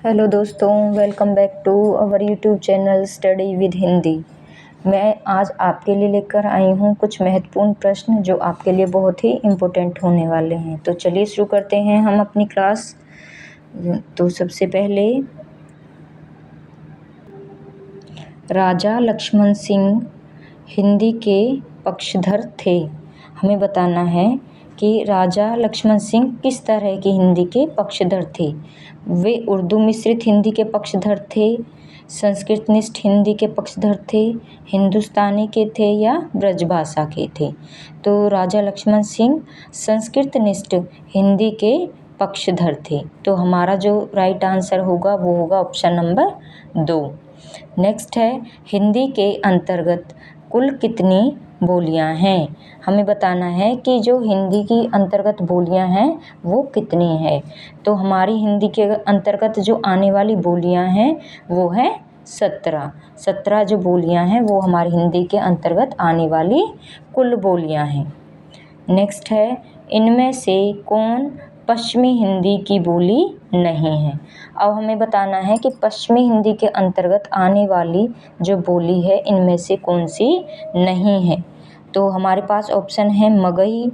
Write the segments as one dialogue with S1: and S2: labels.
S1: Hello दोस्तों, welcome back to our YouTube channel study with Hindi. मैं आज आपके लिए लेकर आई हूँ कुछ महत्वपूर्ण प्रश्न जो आपके लिए बहुत ही इम्पोर्टेंट होने वाले हैं। तो चलिए शुरू करते हैं हम अपनी क्लास। तो सबसे पहले, राजा लक्ष्मण सिंह हिंदी के पक्षधर थे। हमें बताना है कि राजा लक्ष्मण सिंह किस तरह की हिंदी के पक्षधर थे। वे उर्दू मिश्रित हिंदी के पक्षधर थे, संस्कृतनिष्ठ हिंदी के पक्षधर थे, हिंदुस्तानी के थे या ब्रजभाषा के थे। तो राजा लक्ष्मण सिंह संस्कृतनिष्ठ हिंदी के पक्षधर थे। तो हमारा जो राइट आंसर होगा वो होगा ऑप्शन नंबर 2। नेक्स्ट है, हिंदी के अंतर्गत कुल कितनी बोलियां हैं। हमें बताना है कि जो हिंदी की अंतर्गत बोलियां हैं वो कितनी है। तो हमारी हिंदी के अंतर्गत जो आने वाली बोलियां हैं वो है 17 जो बोलियां हैं वो हमारी हिंदी के अंतर्गत आने वाली कुल बोलियां हैं। नेक्स्ट है, इनमें से कौन पश्चिमी हिंदी की बोली नहीं है। अब हमें बताना है कि पश्चिमी हिंदी के अंतर्गत आने वाली जो बोली है इनमें से कौन सी नहीं है। तो हमारे पास ऑप्शन है मगही,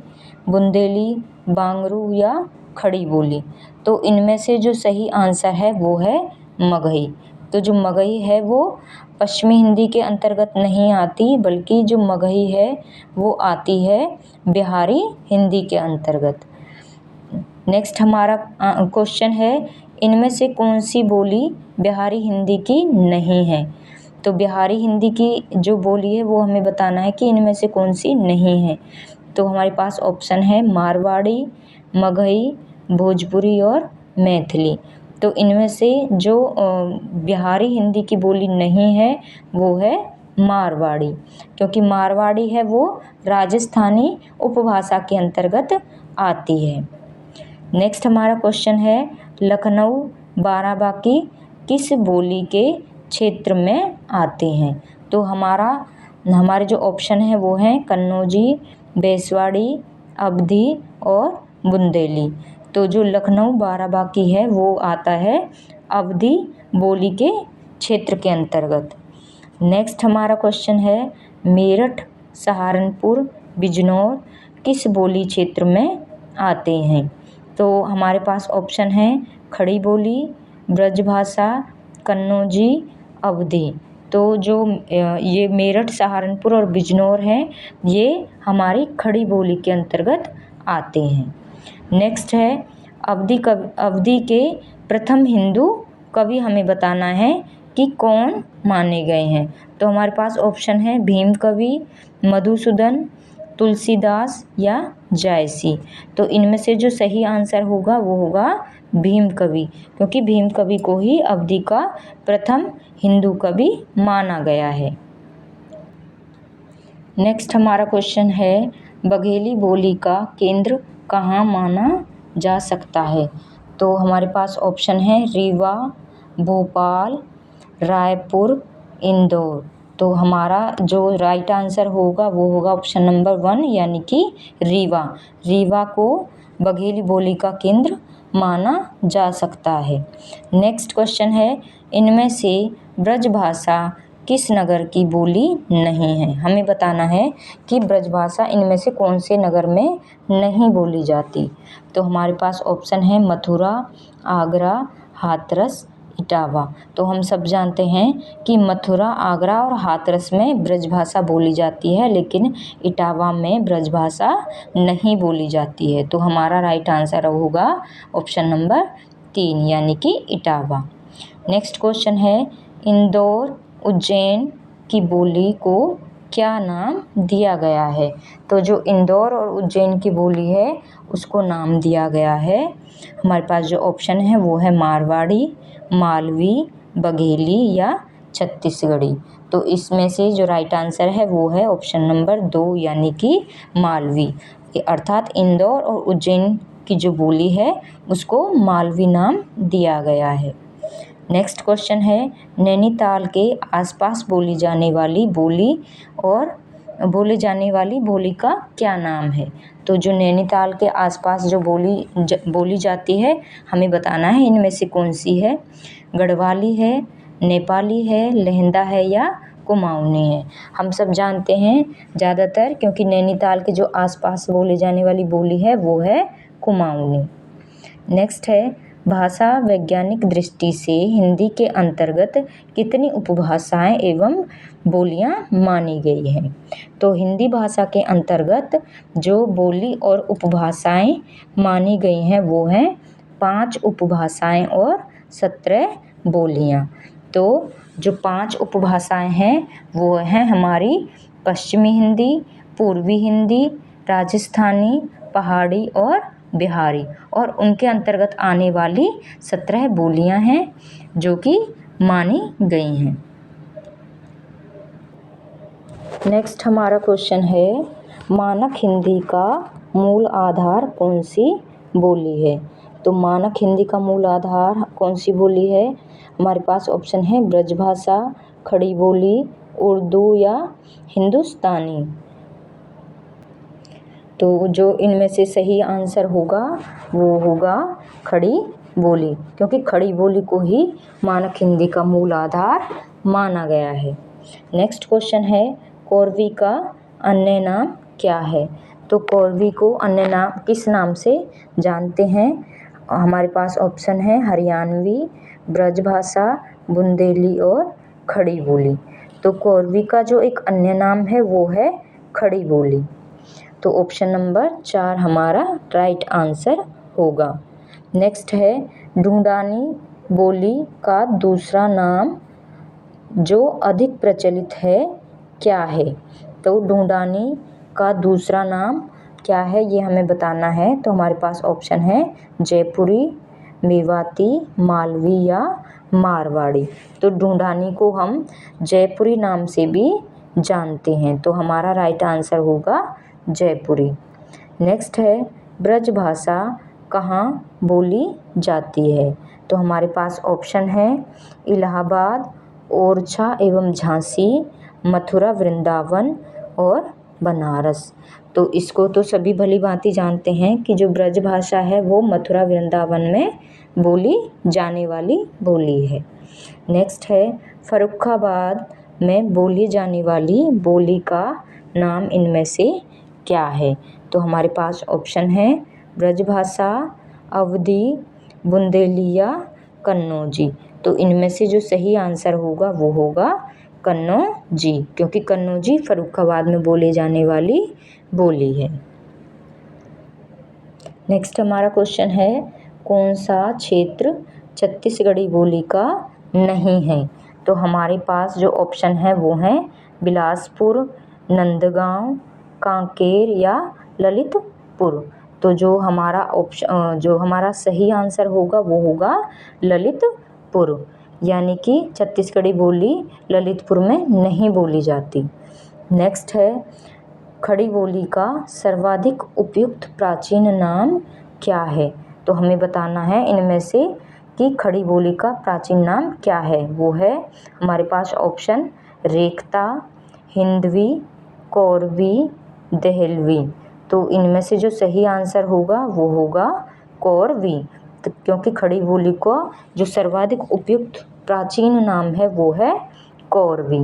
S1: बुंदेली, बांगरू या खड़ी बोली। तो इनमें से जो सही आंसर है वो है मगही। तो जो मगही है वो पश्चिमी हिंदी के अंतर्गत नहीं आती, बल्कि जो मगही है वो आती है बिहारी हिंदी के अंतर्गत। नेक्स्ट हमारा क्वेश्चन है, इनमें से कौन सी बोली बिहारी हिंदी की नहीं है। तो बिहारी हिंदी की जो बोली है वो हमें बताना है कि इनमें से कौन सी नहीं है। तो हमारे पास ऑप्शन है मारवाड़ी, मगही, भोजपुरी और मैथिली। तो इनमें से जो बिहारी हिंदी की बोली नहीं है वो है मारवाड़ी, क्योंकि मारवाड़ी है वो राजस्थानी उपभाषा के अंतर्गत आती है। नेक्स्ट हमारा क्वेश्चन है, लखनऊ, बाराबांकी किस बोली के क्षेत्र में आते हैं। तो हमारे जो ऑप्शन है वो हैं कन्नौजी, बेसवाड़ी, अवधी और बुंदेली। तो जो लखनऊ बाराबांकी है वो आता है अवधी बोली के क्षेत्र के अंतर्गत। नेक्स्ट हमारा क्वेश्चन है, मेरठ, सहारनपुर, बिजनौर किस बोली क्षेत्र में आते हैं। तो हमारे पास ऑप्शन है खड़ी बोली, ब्रजभाषा, कन्नौजी, अवधी। तो जो ये मेरठ, सहारनपुर और बिजनौर हैं ये हमारी खड़ी बोली के अंतर्गत आते हैं। नेक्स्ट है, अवधी के प्रथम हिंदू कवि हमें बताना है कि कौन माने गए हैं। तो हमारे पास ऑप्शन है भीम कवि, मधुसूदन, तुलसीदास या जायसी। तो इनमें से जो सही आंसर होगा वो होगा भीम कवि, क्योंकि भीम कवि को ही अवधी का प्रथम हिंदू कवि माना गया है। नेक्स्ट हमारा क्वेश्चन है, बघेली बोली का केंद्र कहाँ माना जा सकता है। तो हमारे पास ऑप्शन है रीवा, भोपाल, रायपुर, इंदौर। तो हमारा जो राइट आंसर होगा वो होगा ऑप्शन नंबर 1 यानी कि रीवा। रीवा को बघेली बोली का केंद्र माना जा सकता है। नेक्स्ट क्वेश्चन है, इनमें से ब्रजभाषा किस नगर की बोली नहीं है। हमें बताना है कि ब्रजभाषा इनमें से कौन से नगर में नहीं बोली जाती। तो हमारे पास ऑप्शन है मथुरा, आगरा, हाथरस, इटावा। तो हम सब जानते हैं कि मथुरा, आगरा और हाथरस में ब्रजभाषा बोली जाती है, लेकिन इटावा में ब्रजभाषा नहीं बोली जाती है। तो हमारा राइट आंसर होगा ऑप्शन नंबर 3 यानी कि इटावा। नेक्स्ट क्वेश्चन है, इंदौर, उज्जैन की बोली को क्या नाम दिया गया है। तो जो इंदौर और उज्जैन की बोली है उसको नाम दिया गया है, हमारे पास जो ऑप्शन है वो है मारवाड़ी, मालवी, बघेली या छत्तीसगढ़ी। तो इसमें से जो राइट आंसर है वो है ऑप्शन नंबर 2 यानी कि मालवी। अर्थात इंदौर और उज्जैन की जो बोली है उसको मालवी नाम दिया गया है। नेक्स्ट क्वेश्चन है, नैनीताल के आसपास बोली जाने वाली बोली और बोले जाने वाली बोली का क्या नाम है। तो जो नैनीताल के आसपास जो बोली जाती है, हमें बताना है इनमें से कौन सी है। गढ़वाली है, नेपाली है, लहंदा है या कुमाऊनी है। हम सब जानते हैं ज़्यादातर, क्योंकि नैनीताल के जो आसपास बोले जाने वाली बोली है वो है कुमाऊनी। नेक्स्ट है, भाषा वैज्ञानिक दृष्टि से हिंदी के अंतर्गत कितनी उपभाषाएं एवं बोलियां मानी गई हैं। तो हिंदी भाषा के अंतर्गत जो बोली और उपभाषाएं मानी गई हैं वो हैं 5 उपभाषाएं और 17 बोलियां। तो जो 5 उपभाषाएं हैं वो हैं हमारी पश्चिमी हिंदी, पूर्वी हिंदी, राजस्थानी, पहाड़ी और बिहारी, और उनके अंतर्गत आने वाली 17 बोलियां हैं जो कि मानी गई हैं। नेक्स्ट हमारा क्वेश्चन है, मानक हिंदी का मूल आधार कौन सी बोली है। तो मानक हिंदी का मूल आधार कौन सी बोली है। हमारे पास ऑप्शन है ब्रजभाषा, खड़ी बोली, उर्दू या हिंदुस्तानी। तो जो इनमें से सही आंसर होगा वो होगा खड़ी बोली, क्योंकि खड़ी बोली को ही मानक हिंदी का मूल आधार माना गया है। नेक्स्ट क्वेश्चन है, कोरवी का अन्य नाम क्या है। तो कोरवी को अन्य नाम किस नाम से जानते हैं। हमारे पास ऑप्शन है हरियाणवी, ब्रजभाषा, बुंदेली और खड़ी बोली। तो कोरवी का जो एक अन्य नाम है वो है खड़ी बोली। तो ऑप्शन नंबर 4 हमारा राइट आंसर होगा। नेक्स्ट है, ढूंढानी बोली का दूसरा नाम जो अधिक प्रचलित है क्या है। तो ढूंढानी का दूसरा नाम क्या है ये हमें बताना है। तो हमारे पास ऑप्शन है जयपुरी, मेवाती, मालवी या मारवाड़ी। तो ढूंढानी को हम जयपुरी नाम से भी जानते हैं। तो हमारा राइट आंसर होगा जयपुरी। नेक्स्ट है, ब्रजभाषा कहाँ बोली जाती है। तो हमारे पास ऑप्शन है इलाहाबाद, ओरछा एवं झांसी, मथुरा, वृंदावन और बनारस। तो इसको तो सभी भली भांति जानते हैं कि जो ब्रजभाषा है वो मथुरा वृंदावन में बोली जाने वाली बोली है। नेक्स्ट है, फर्रुखाबाद में बोली जाने वाली बोली का नाम इनमें से क्या है। तो हमारे पास ऑप्शन है ब्रजभाषा, अवधी, बुंदेली या कन्नौजी। तो इनमें से जो सही आंसर होगा वो होगा कन्नौजी, क्योंकि कन्नौजी फर्रुखाबाद में बोले जाने वाली बोली है। नेक्स्ट हमारा क्वेश्चन है, कौन सा क्षेत्र छत्तीसगढ़ी बोली का नहीं है। तो हमारे पास जो ऑप्शन है वो हैं बिलासपुर, नंदगांव, कांकेर या ललितपुर। तो जो हमारा सही आंसर होगा वो होगा ललितपुर, यानी कि छत्तीसगढ़ी बोली ललितपुर में नहीं बोली जाती। नेक्स्ट है, खड़ी बोली का सर्वाधिक उपयुक्त प्राचीन नाम क्या है। तो हमें बताना है इनमें से कि खड़ी बोली का प्राचीन नाम क्या है। वो है हमारे पास ऑप्शन रेखता, हिंदवी, कौरवी, दहलवी। तो इनमें से जो सही आंसर होगा वो होगा कौरवी, तो क्योंकि खड़ी बोली को जो सर्वाधिक उपयुक्त प्राचीन नाम है वो है कौरवी।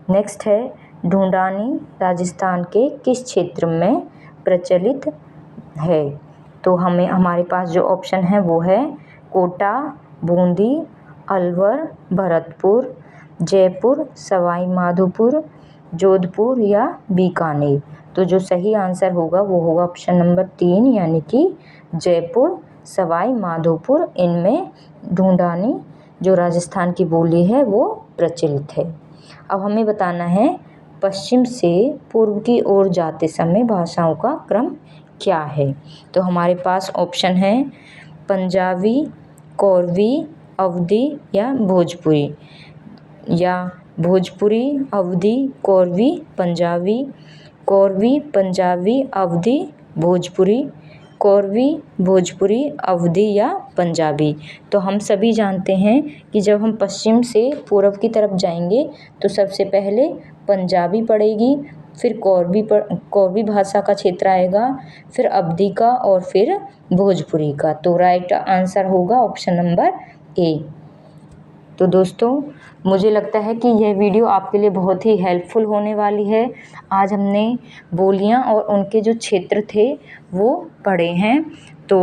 S1: नेक्स्ट है, ढूंढानी राजस्थान के किस क्षेत्र में प्रचलित है। तो हमारे पास जो ऑप्शन है वो है कोटा, बूंदी, अलवर, भरतपुर, जयपुर, सवाई माधोपुर, जोधपुर या बीकानेर। तो जो सही आंसर होगा वो होगा ऑप्शन नंबर 3, यानी कि जयपुर, सवाई माधोपुर। इनमें ढूंढानी जो राजस्थान की बोली है वो प्रचलित है। अब हमें बताना है पश्चिम से पूर्व की ओर जाते समय भाषाओं का क्रम क्या है। तो हमारे पास ऑप्शन है पंजाबी, कौरवी, अवधी या भोजपुरी, या भोजपुरी, अवधी, कौरवी, पंजाबी, कौरवी, पंजाबी, अवधी, भोजपुरी, कौरवी, भोजपुरी, अवधी या पंजाबी। तो हम सभी जानते हैं कि जब हम पश्चिम से पूर्व की तरफ जाएंगे तो सबसे पहले पंजाबी पड़ेगी, फिर कोरवी भाषा का क्षेत्र आएगा, फिर अवधी का और फिर भोजपुरी का। तो राइट आंसर होगा ऑप्शन नंबर ए। तो दोस्तों मुझे लगता है कि यह वीडियो आपके लिए बहुत ही हेल्पफुल होने वाली है। आज हमने बोलियां और उनके जो क्षेत्र थे वो पढ़े हैं। तो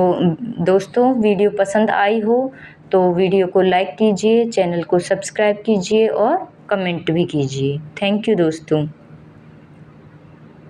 S1: दोस्तों वीडियो पसंद आई हो तो वीडियो को लाइक कीजिए, चैनल को सब्सक्राइब कीजिए और कमेंट भी कीजिए। थैंक यू दोस्तों।